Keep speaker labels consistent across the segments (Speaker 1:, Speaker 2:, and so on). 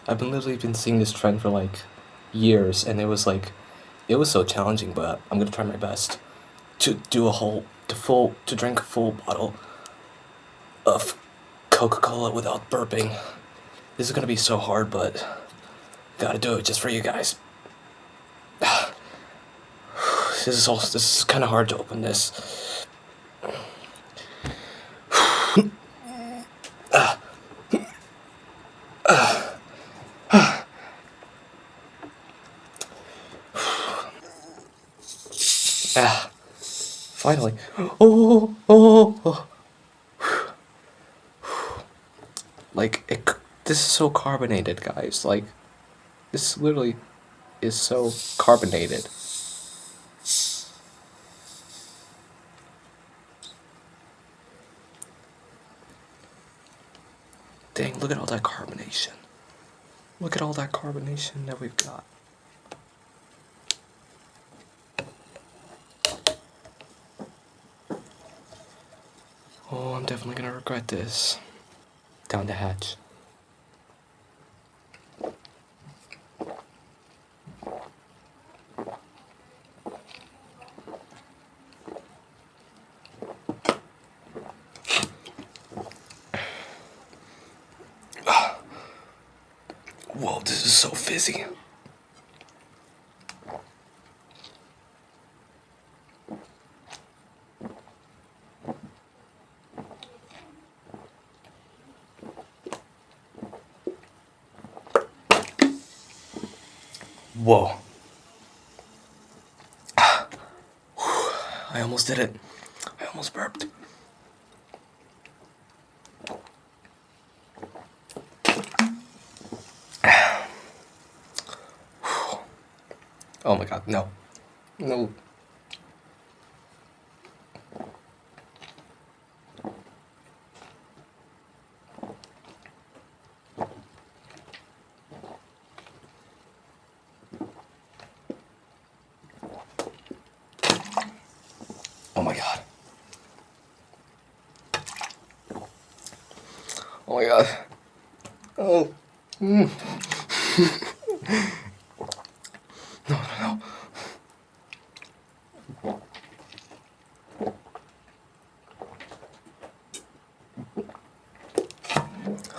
Speaker 1: I've been literally been seeing this trend for like years, and it was so challenging, but I'm gonna try my best to do a whole, to drink a full bottle of Coca-Cola without burping. This is gonna be so hard, but gotta do it just for you guys. This is kind of hard to open this. Ah, finally. Oh. Like, this is so carbonated, guys. Like, this literally is so carbonated. Dang, look at all that carbonation. Look at all that carbonation that we've got. Oh, I'm definitely gonna regret this. Down the hatch. Whoa, this is so fizzy. Whoa. I almost did it. I almost burped. Oh my god, no. No. Oh my god. Oh my god. Oh. No.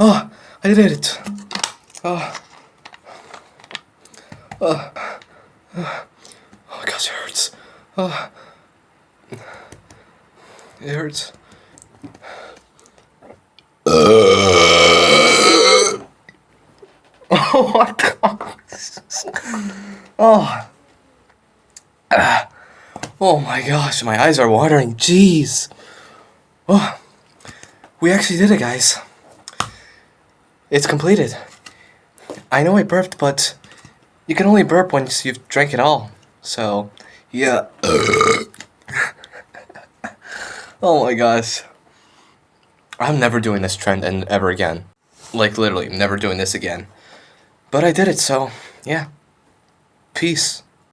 Speaker 1: Oh, I did it. Oh. Oh. Oh gosh, it hurts. Oh. It hurts. Oh my god. Oh. Oh my gosh, my eyes are watering. Jeez. Oh. We actually did it, guys. It's completed. I know I burped, but you can only burp once you've drank it all. So, yeah. Oh my gosh. I'm never doing this trend and ever again. Like, literally, never doing this again. But I did it, so, yeah. Peace.